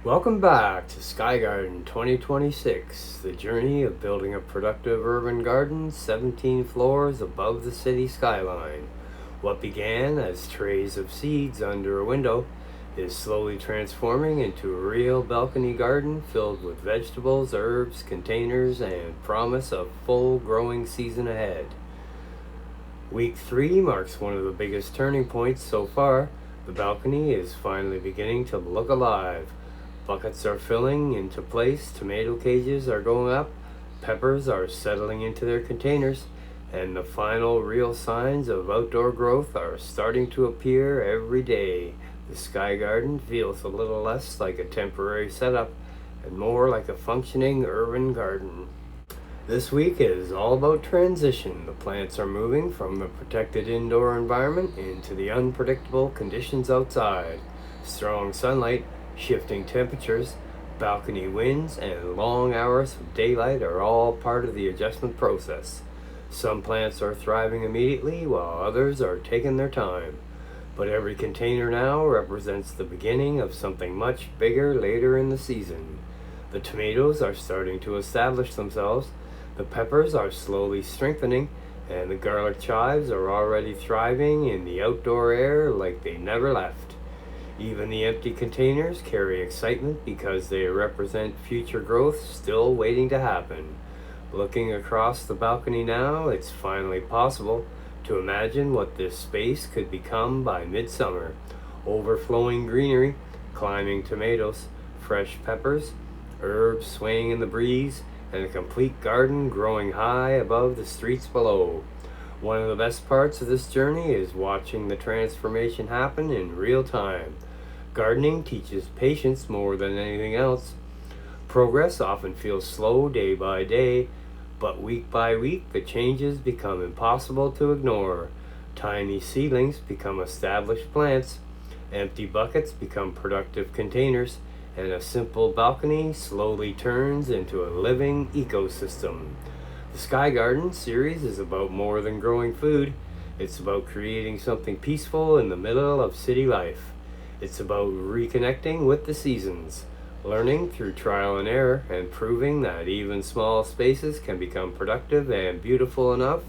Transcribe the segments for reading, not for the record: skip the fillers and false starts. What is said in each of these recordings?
Welcome back to Sky Garden 2026, the journey of building a productive urban garden 17 floors above the city skyline. What began as trays of seeds under a window is slowly transforming into a real balcony garden filled with vegetables, herbs, containers, and promise of full growing season ahead. Week 3 marks one of the biggest turning points so far. The balcony is finally beginning to look alive. Buckets are filling into place, tomato cages are going up, peppers are settling into their containers, and the final real signs of outdoor growth are starting to appear every day. The Sky Garden feels a little less like a temporary setup and more like a functioning urban garden. This week is all about transition. The plants are moving from the protected indoor environment into the unpredictable conditions outside. Strong sunlight, shifting temperatures, balcony winds, and long hours of daylight are all part of the adjustment process. Some plants are thriving immediately while others are taking their time. But every container now represents the beginning of something much bigger later in the season. The tomatoes are starting to establish themselves, the peppers are slowly strengthening, and the garlic chives are already thriving in the outdoor air like they never left. Even the empty containers carry excitement because they represent future growth still waiting to happen. Looking across the balcony now, it's finally possible to imagine what this space could become by midsummer. Overflowing greenery, climbing tomatoes, fresh peppers, herbs swaying in the breeze, and a complete garden growing high above the streets below. One of the best parts of this journey is watching the transformation happen in real time. Gardening teaches patience more than anything else. Progress often feels slow day by day, but week by week the changes become impossible to ignore. Tiny seedlings become established plants, empty buckets become productive containers, and a simple balcony slowly turns into a living ecosystem. The Sky Garden series is about more than growing food. It's about creating something peaceful in the middle of city life. It's about reconnecting with the seasons, learning through trial and error, and proving that even small spaces can become productive and beautiful enough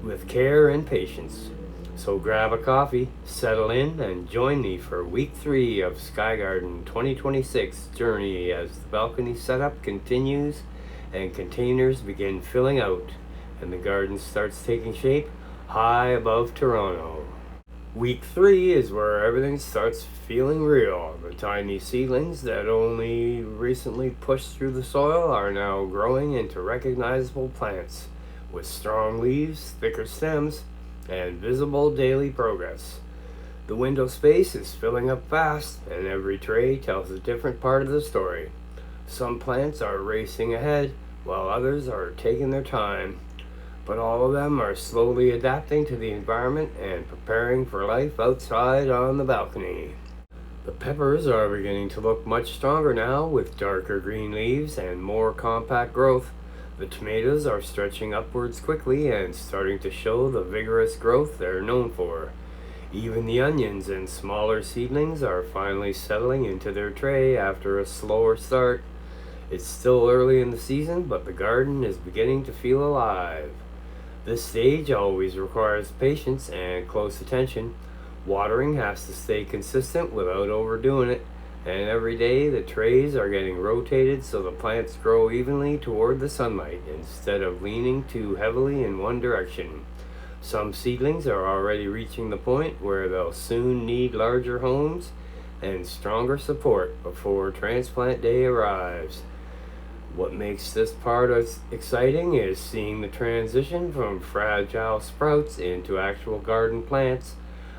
with care and patience. So grab a coffee, settle in, and join me for week 3 of Sky Garden 2026 journey as the balcony setup continues and containers begin filling out and the garden starts taking shape high above Toronto. Week 3 is where everything starts feeling real. The tiny seedlings that only recently pushed through the soil are now growing into recognizable plants with strong leaves, thicker stems, and visible daily progress. The window space is filling up fast, and every tray tells a different part of the story. Some plants are racing ahead, while others are taking their time, but all of them are slowly adapting to the environment and preparing for life outside on the balcony. The peppers are beginning to look much stronger now with darker green leaves and more compact growth. The tomatoes are stretching upwards quickly and starting to show the vigorous growth they're known for. Even the onions and smaller seedlings are finally settling into their tray after a slower start. It's still early in the season, but the garden is beginning to feel alive. This stage always requires patience and close attention. Watering has to stay consistent without overdoing it, and every day the trays are getting rotated so the plants grow evenly toward the sunlight instead of leaning too heavily in one direction. Some seedlings are already reaching the point where they'll soon need larger homes and stronger support before transplant day arrives. What makes this part exciting is seeing the transition from fragile sprouts into actual garden plants.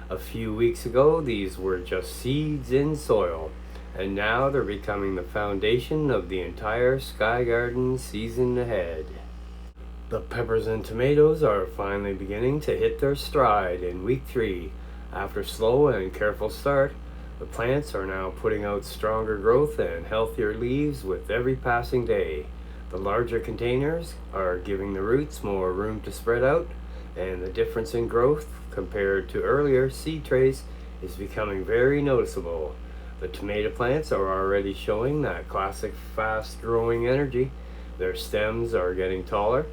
A few weeks ago, these were just seeds in soil, and now they're becoming the foundation of the entire Sky Garden season ahead. The peppers and tomatoes are finally beginning to hit their stride in week 3. After a slow and careful start, the plants are now putting out stronger growth and healthier leaves with every passing day. The larger containers are giving the roots more room to spread out, and the difference in growth compared to earlier seed trays is becoming very noticeable. The tomato plants are already showing that classic fast growing energy. Their stems are getting taller.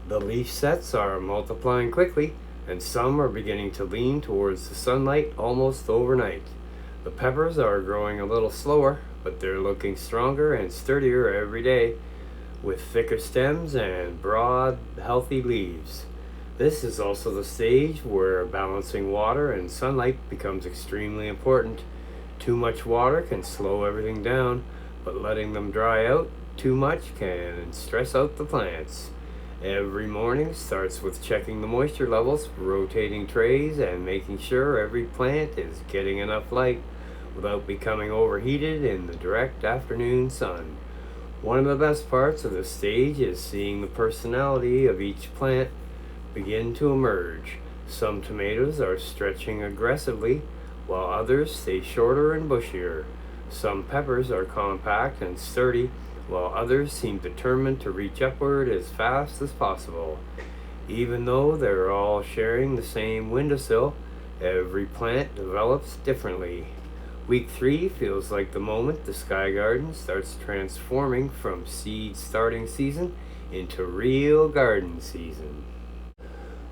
The leaf sets are multiplying quickly, and some are beginning to lean towards the sunlight almost overnight. The peppers are growing a little slower, but they're looking stronger and sturdier every day, with thicker stems and broad, healthy leaves. This is also the stage where balancing water and sunlight becomes extremely important. Too much water can slow everything down, but letting them dry out too much can stress out the plants. Every morning starts with checking the moisture levels, rotating trays, and making sure every plant is getting enough light without becoming overheated in the direct afternoon sun. One of the best parts of this stage is seeing the personality of each plant begin to emerge. Some tomatoes are stretching aggressively, while others stay shorter and bushier. Some peppers are compact and sturdy, while others seem determined to reach upward as fast as possible. Even though they're all sharing the same windowsill, every plant develops differently. Week 3 feels like the moment the Sky Garden starts transforming from seed starting season into real garden season.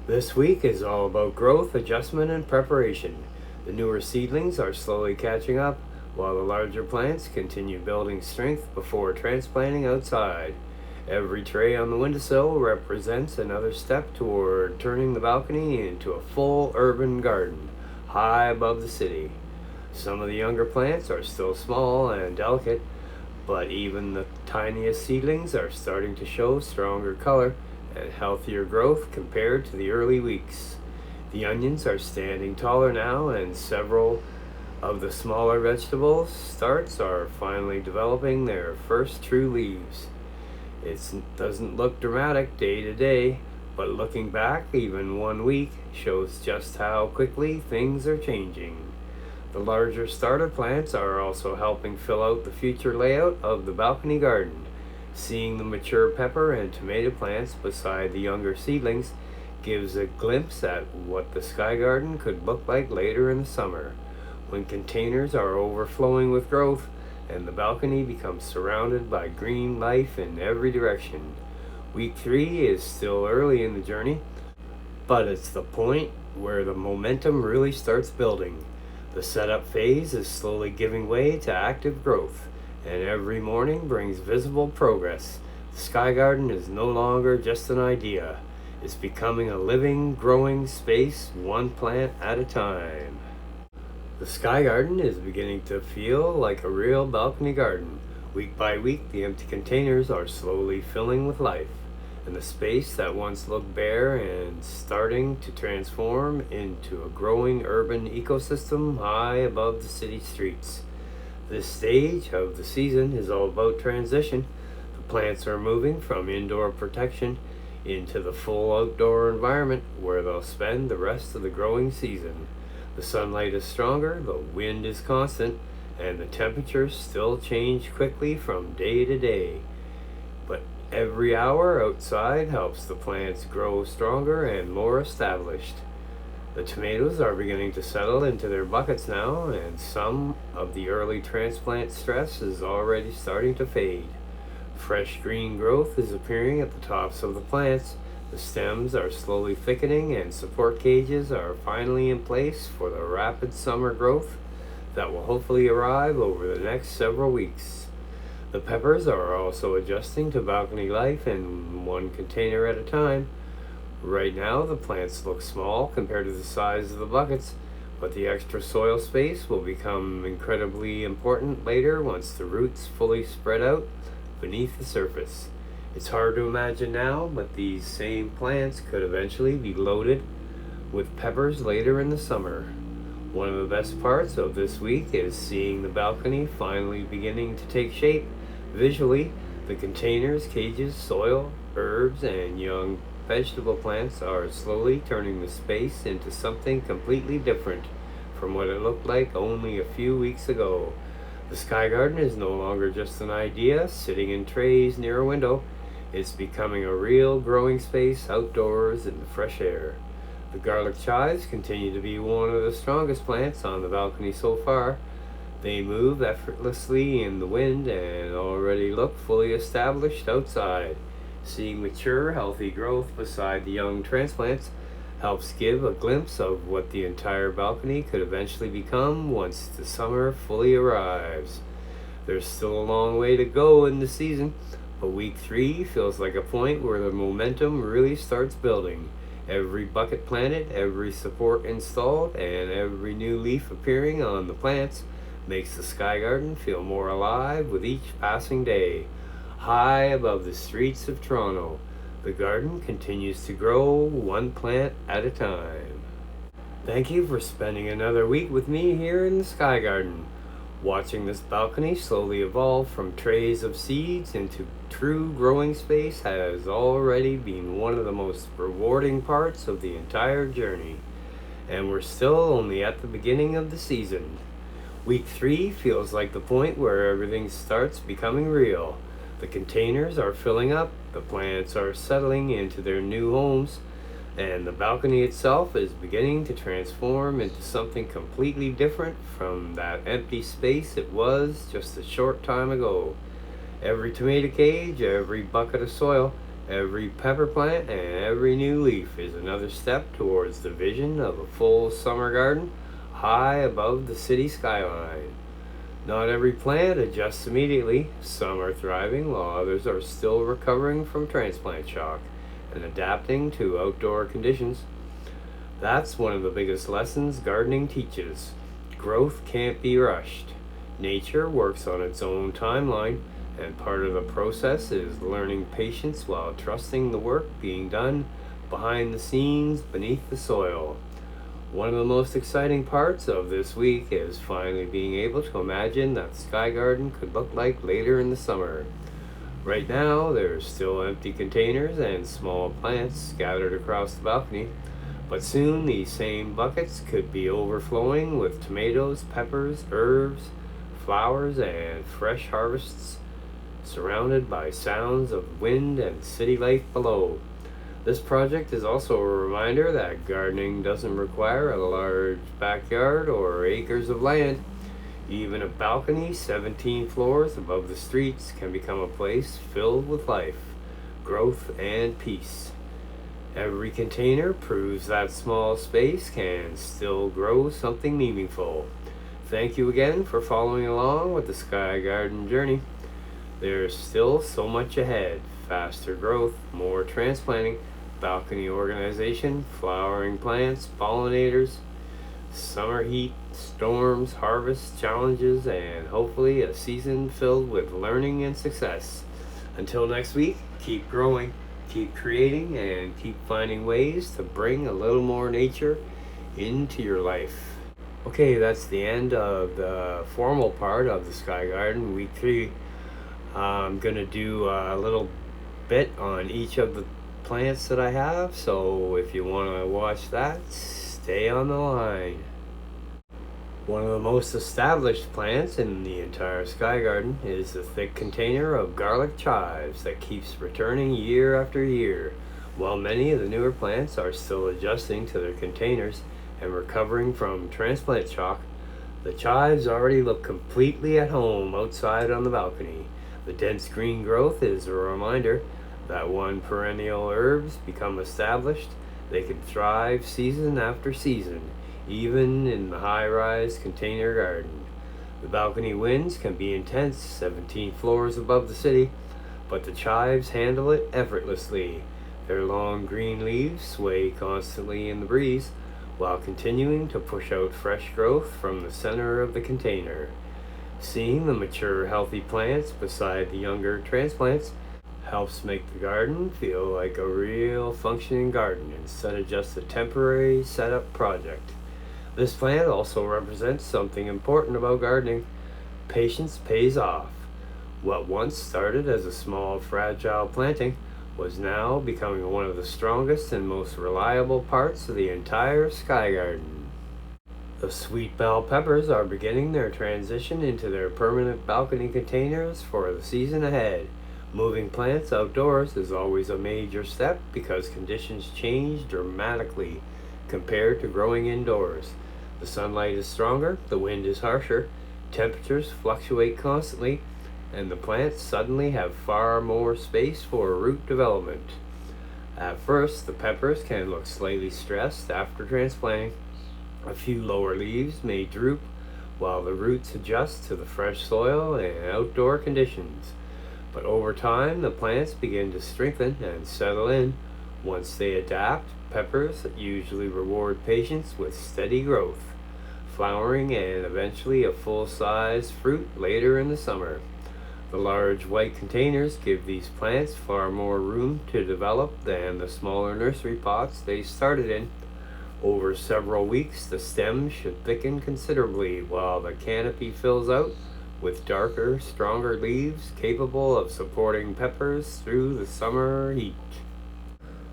This week is all about growth, adjustment, and preparation. The newer seedlings are slowly catching up, while the larger plants continue building strength before transplanting outside. Every tray on the windowsill represents another step toward turning the balcony into a full urban garden, high above the city. Some of the younger plants are still small and delicate, but even the tiniest seedlings are starting to show stronger color and healthier growth compared to the early weeks. The onions are standing taller now, and several of the smaller vegetable starts are finally developing their first true leaves. It doesn't look dramatic day to day, but looking back even 1 week shows just how quickly things are changing. The larger starter plants are also helping fill out the future layout of the balcony garden. Seeing the mature pepper and tomato plants beside the younger seedlings gives a glimpse at what the Sky Garden could look like later in the summer, when containers are overflowing with growth and the balcony becomes surrounded by green life in every direction. Week 3 is still early in the journey, but it's the point where the momentum really starts building. The setup phase is slowly giving way to active growth, and every morning brings visible progress. The Sky Garden is no longer just an idea. It's becoming a living, growing space, one plant at a time. The Sky Garden is beginning to feel like a real balcony garden. Week by week, the empty containers are slowly filling with life, and the space that once looked bare and starting to transform into a growing urban ecosystem high above the city streets. This stage of the season is all about transition. The plants are moving from indoor protection into the full outdoor environment where they'll spend the rest of the growing season. The sunlight is stronger, the wind is constant, and the temperatures still change quickly from day to day. But every hour outside helps the plants grow stronger and more established. The tomatoes are beginning to settle into their buckets now, and some of the early transplant stress is already starting to fade. Fresh green growth is appearing at the tops of the plants. The stems are slowly thickening, and support cages are finally in place for the rapid summer growth that will hopefully arrive over the next several weeks. The peppers are also adjusting to balcony life in one container at a time. Right now, the plants look small compared to the size of the buckets, but the extra soil space will become incredibly important later once the roots fully spread out beneath the surface. It's hard to imagine now, but these same plants could eventually be loaded with peppers later in the summer. One of the best parts of this week is seeing the balcony finally beginning to take shape. Visually, the containers, cages, soil, herbs, and young vegetable plants are slowly turning the space into something completely different from what it looked like only a few weeks ago. The Sky Garden is no longer just an idea sitting in trays near a window. It's becoming a real growing space outdoors in the fresh air. The garlic chives continue to be one of the strongest plants on the balcony so far. They move effortlessly in the wind and already look fully established outside. Seeing mature, healthy growth beside the young transplants helps give a glimpse of what the entire balcony could eventually become once the summer fully arrives. There's still a long way to go in the season, but week 3 feels like a point where the momentum really starts building. Every bucket planted, every support installed, and every new leaf appearing on the plants makes the sky garden feel more alive with each passing day. High above the streets of Toronto, the garden continues to grow one plant at a time. Thank you for spending another week with me here in the sky garden. Watching this balcony slowly evolve from trays of seeds into true growing space has already been one of the most rewarding parts of the entire journey. And we're still only at the beginning of the season. Week 3 feels like the point where everything starts becoming real. The containers are filling up, the plants are settling into their new homes, and the balcony itself is beginning to transform into something completely different from that empty space it was just a short time ago. Every tomato cage, every bucket of soil, every pepper plant, and every new leaf is another step towards the vision of a full summer garden high above the city skyline. Not every plant adjusts immediately. Some are thriving while others are still recovering from transplant shock and adapting to outdoor conditions. That's one of the biggest lessons gardening teaches. Growth can't be rushed. Nature works on its own timeline, and part of the process is learning patience while trusting the work being done behind the scenes beneath the soil. One of the most exciting parts of this week is finally being able to imagine that the sky garden could look like later in the summer. Right now, there's still empty containers and small plants scattered across the balcony, but soon these same buckets could be overflowing with tomatoes, peppers, herbs, flowers, and fresh harvests, surrounded by sounds of wind and city life below. This project is also a reminder that gardening doesn't require a large backyard or acres of land. Even a balcony 17 floors above the streets can become a place filled with life, growth, and peace. Every container proves that small space can still grow something meaningful. Thank you again for following along with the Sky Garden journey. There's still so much ahead: faster growth, more transplanting, balcony organization, flowering plants, pollinators, summer heat, storms, harvest challenges, and hopefully a season filled with learning and success. Until next week, keep growing, keep creating, and keep finding ways to bring a little more nature into your life. Okay, that's the end of the formal part of the Sky Garden, week 3. I'm going to do a little bit on each of the plants that I have, so if you want to watch that, stay on the line. One of the most established plants in the entire sky garden is the thick container of garlic chives that keeps returning year after year. While many of the newer plants are still adjusting to their containers and recovering from transplant shock, the chives already look completely at home outside on the balcony. The dense green growth is a reminder that when perennial herbs become established, they can thrive season after season, even in the high-rise container garden. The balcony winds can be intense 17 floors above the city, but the chives handle it effortlessly. Their long green leaves sway constantly in the breeze, while continuing to push out fresh growth from the center of the container. Seeing the mature, healthy plants beside the younger transplants helps make the garden feel like a real functioning garden instead of just a temporary setup project. This plant also represents something important about gardening. Patience pays off. What once started as a small, fragile planting was now becoming one of the strongest and most reliable parts of the entire sky garden. The sweet bell peppers are beginning their transition into their permanent balcony containers for the season ahead. Moving plants outdoors is always a major step because conditions change dramatically compared to growing indoors. The sunlight is stronger, the wind is harsher, Temperatures fluctuate constantly, and the plants suddenly have far more space for root development. At first, the peppers can look slightly stressed after transplanting. A few lower leaves may droop while the roots adjust to the fresh soil and outdoor conditions. But over time, the plants begin to strengthen and settle in. Once they adapt, peppers usually reward patience with steady growth, flowering, and eventually a full-size fruit later in the summer. The large white containers give these plants far more room to develop than the smaller nursery pots they started in. Over several weeks, the stems should thicken considerably while the canopy fills out with darker, stronger leaves capable of supporting peppers through the summer heat.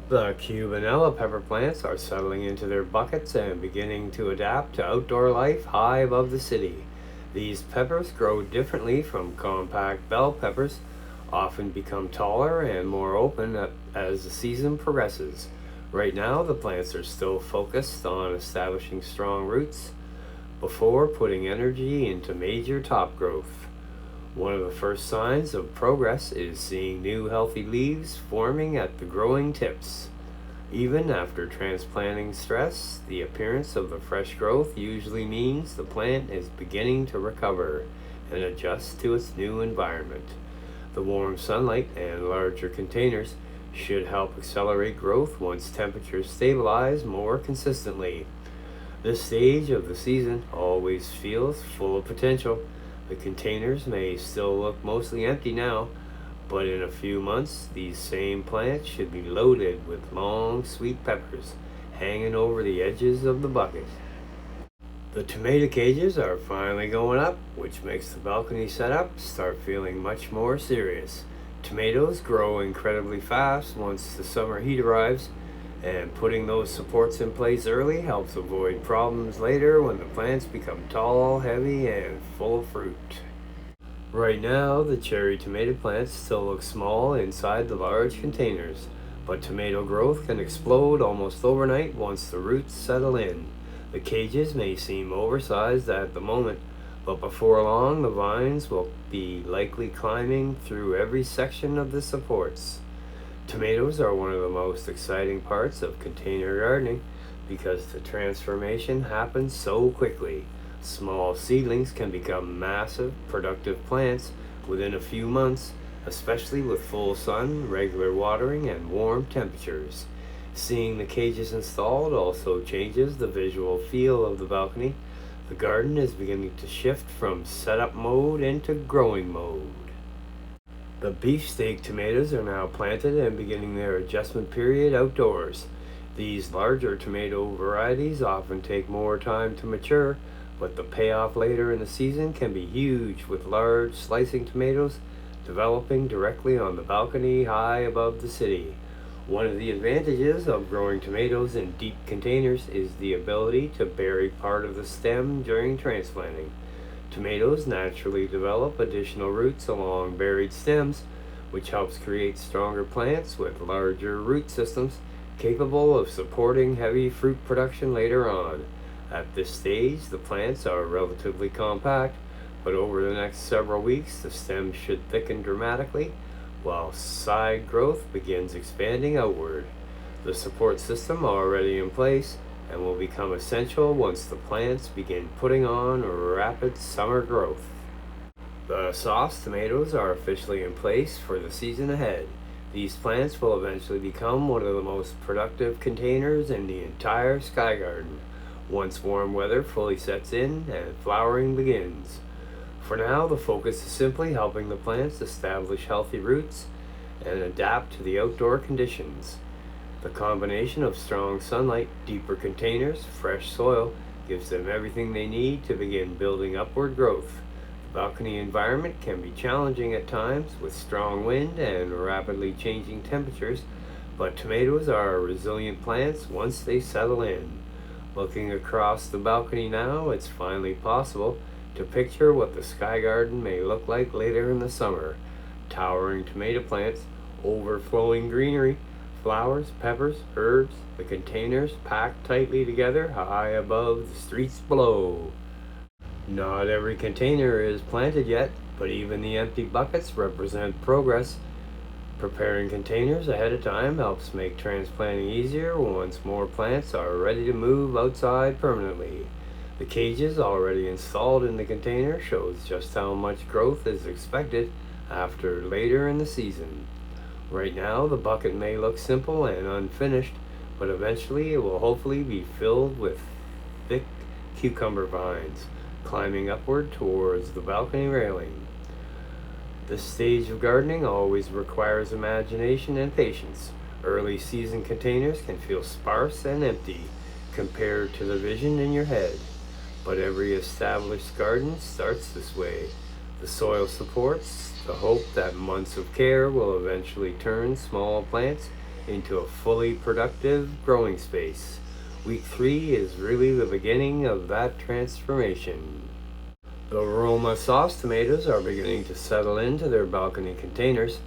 The Cubanella pepper plants are settling into their buckets and beginning to adapt to outdoor life high above the city. These peppers grow differently from compact bell peppers, often become taller and more open as the season progresses. Right now, the plants are still focused on establishing strong roots before putting energy into major top growth. One of the first signs of progress is seeing new healthy leaves forming at the growing tips. Even after transplanting stress, the appearance of the fresh growth usually means the plant is beginning to recover and adjust to its new environment. The warm sunlight and larger containers should help accelerate growth once temperatures stabilize more consistently. This stage of the season always feels full of potential. The containers may still look mostly empty now, but in a few months, these same plants should be loaded with long, sweet peppers hanging over the edges of the bucket. The tomato cages are finally going up, which makes the balcony setup start feeling much more serious. Tomatoes grow incredibly fast once the summer heat arrives, and putting those supports in place early helps avoid problems later when the plants become tall, heavy, and full of fruit. Right now, the cherry tomato plants still look small inside the large containers, but tomato growth can explode almost overnight once the roots settle in. The cages may seem oversized at the moment, but before long the vines will be likely climbing through every section of the supports. Tomatoes are one of the most exciting parts of container gardening because the transformation happens so quickly. Small seedlings can become massive, productive plants within a few months, especially with full sun, regular watering, and warm temperatures. Seeing the cages installed also changes the visual feel of the balcony. The garden is beginning to shift from setup mode into growing mode. The beefsteak tomatoes are now planted and beginning their adjustment period outdoors. These larger tomato varieties often take more time to mature, but the payoff later in the season can be huge with large slicing tomatoes developing directly on the balcony high above the city. One of the advantages of growing tomatoes in deep containers is the ability to bury part of the stem during transplanting. Tomatoes naturally develop additional roots along buried stems, which helps create stronger plants with larger root systems capable of supporting heavy fruit production later on. At this stage, the plants are relatively compact, but over the next several weeks, the stems should thicken dramatically, while side growth begins expanding outward. The support system already in place and will become essential once the plants begin putting on rapid summer growth. The sauce tomatoes are officially in place for the season ahead. These plants will eventually become one of the most productive containers in the entire sky garden once warm weather fully sets in and flowering begins. For now, the focus is simply helping the plants establish healthy roots and adapt to the outdoor conditions. The combination of strong sunlight, deeper containers, fresh soil gives them everything they need to begin building upward growth. The balcony environment can be challenging at times with strong wind and rapidly changing temperatures, but tomatoes are resilient plants once they settle in. Looking across the balcony now, it's finally possible to picture what the sky garden may look like later in the summer. Towering tomato plants, overflowing greenery, flowers, peppers, herbs, the containers packed tightly together high above the streets below. Not every container is planted yet, but even the empty buckets represent progress. Preparing containers ahead of time helps make transplanting easier once more plants are ready to move outside permanently. The cages already installed in the container shows just how much growth is expected after later in the season. Right now, the bucket may look simple and unfinished, but eventually it will hopefully be filled with thick cucumber vines climbing upward towards the balcony railing. This stage of gardening always requires imagination and patience. Early season containers can feel sparse and empty compared to the vision in your head, but every established garden starts this way. The soil supports the hope that months of care will eventually turn small plants into a fully productive growing space. Week 3 is really the beginning of that transformation. The Roma sauce tomatoes are beginning to settle into their balcony containers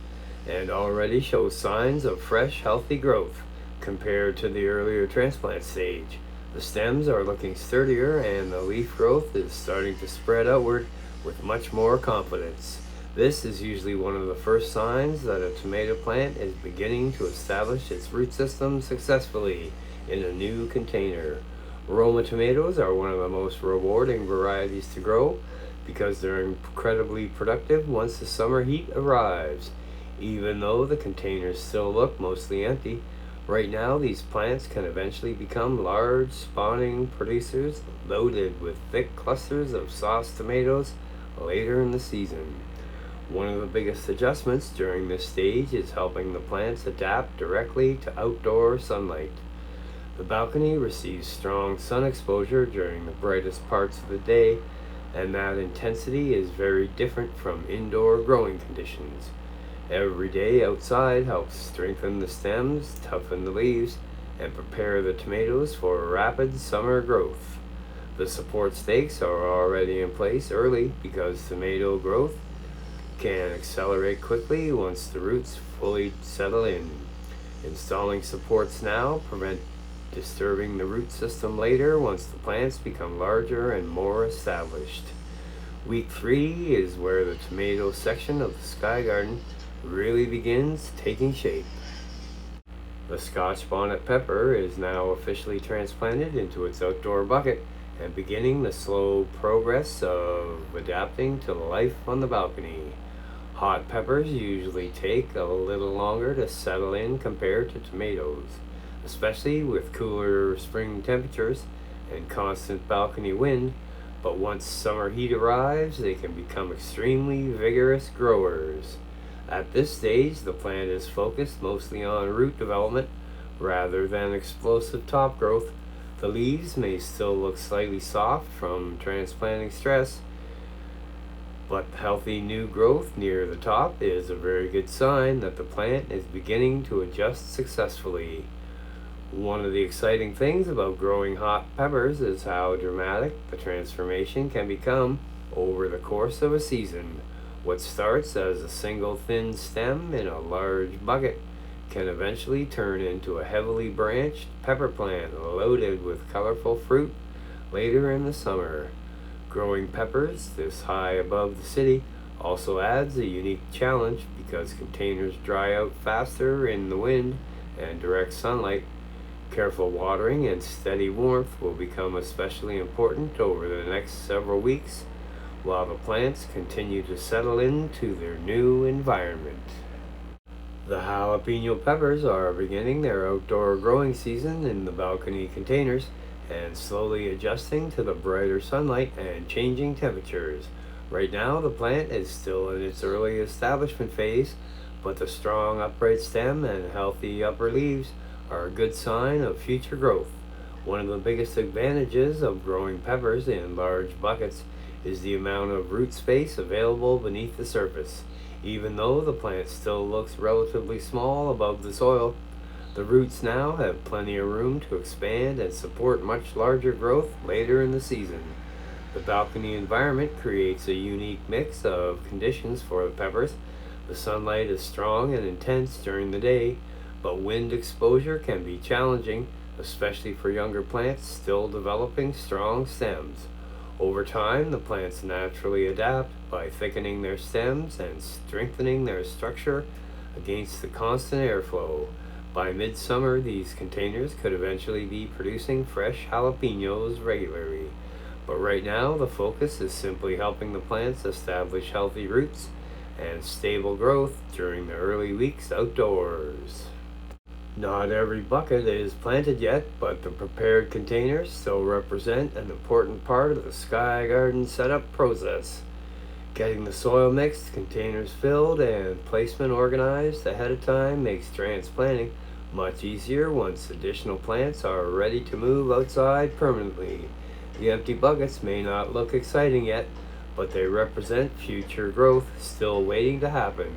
and already show signs of fresh, healthy growth compared to the earlier transplant stage. The stems are looking sturdier and the leaf growth is starting to spread outward with much more confidence. This is usually one of the first signs that a tomato plant is beginning to establish its root system successfully in a new container. Roma tomatoes are one of the most rewarding varieties to grow because they're incredibly productive once the summer heat arrives. Even though the containers still look mostly empty, right now these plants can eventually become large spawning producers loaded with thick clusters of sauce tomatoes later in the season. One of the biggest adjustments during this stage is helping the plants adapt directly to outdoor sunlight. The balcony receives strong sun exposure during the brightest parts of the day, and that intensity is very different from indoor growing conditions. Every day outside helps strengthen the stems, toughen the leaves, and prepare the tomatoes for rapid summer growth. The support stakes are already in place early because tomato growth can accelerate quickly once the roots fully settle in. Installing supports now prevent disturbing the root system later once the plants become larger and more established. Week 3 is where the tomato section of the sky garden really begins taking shape. The Scotch bonnet pepper is now officially transplanted into its outdoor bucket and beginning the slow progress of adapting to life on the balcony. Hot peppers usually take a little longer to settle in compared to tomatoes, especially with cooler spring temperatures and constant balcony wind, but once summer heat arrives, they can become extremely vigorous growers. At this stage, the plant is focused mostly on root development rather than explosive top growth. The leaves may still look slightly soft from transplanting stress, but healthy new growth near the top is a very good sign that the plant is beginning to adjust successfully. One of the exciting things about growing hot peppers is how dramatic the transformation can become over the course of a season. What starts as a single thin stem in a large bucket can eventually turn into a heavily branched pepper plant loaded with colorful fruit later in the summer. Growing peppers this high above the city also adds a unique challenge because containers dry out faster in the wind and direct sunlight. Careful watering and steady warmth will become especially important over the next several weeks while the plants continue to settle into their new environment. The jalapeno peppers are beginning their outdoor growing season in the balcony containers and slowly adjusting to the brighter sunlight and changing temperatures. Right now, the plant is still in its early establishment phase, but the strong upright stem and healthy upper leaves are a good sign of future growth. One of the biggest advantages of growing peppers in large buckets is the amount of root space available beneath the surface. Even though the plant still looks relatively small above the soil, the roots now have plenty of room to expand and support much larger growth later in the season. The balcony environment creates a unique mix of conditions for the peppers. The sunlight is strong and intense during the day, but wind exposure can be challenging, especially for younger plants still developing strong stems. Over time, the plants naturally adapt by thickening their stems and strengthening their structure against the constant airflow. By midsummer, these containers could eventually be producing fresh jalapenos regularly. But right now, the focus is simply helping the plants establish healthy roots and stable growth during the early weeks outdoors. Not every bucket is planted yet, but the prepared containers still represent an important part of the sky garden setup process. Getting the soil mixed, containers filled, and placement organized ahead of time makes transplanting much easier once additional plants are ready to move outside permanently. The empty buckets may not look exciting yet, but they represent future growth still waiting to happen.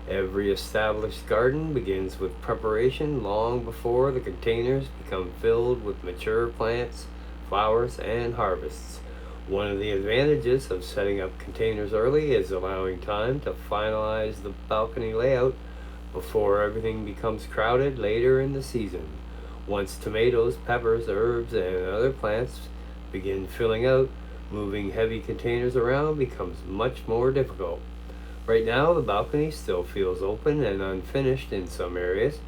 Every established garden begins with preparation long before the containers become filled with mature plants, flowers, and harvests. One of the advantages of setting up containers early is allowing time to finalize the balcony layout before everything becomes crowded later in the season. Once tomatoes, peppers, herbs, and other plants begin filling out, moving heavy containers around becomes much more difficult. Right now, the balcony still feels open and unfinished in some areas,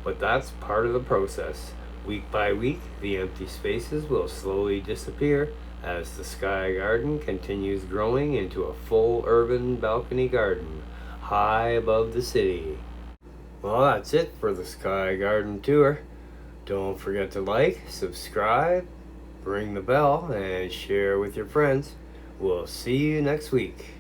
but that's part of the process. Week by week, the empty spaces will slowly disappear as the sky garden continues growing into a full urban balcony garden high above the city. Well, that's it for the sky garden tour. Don't forget to like, subscribe, ring the bell, and share with your friends. We'll see you next week.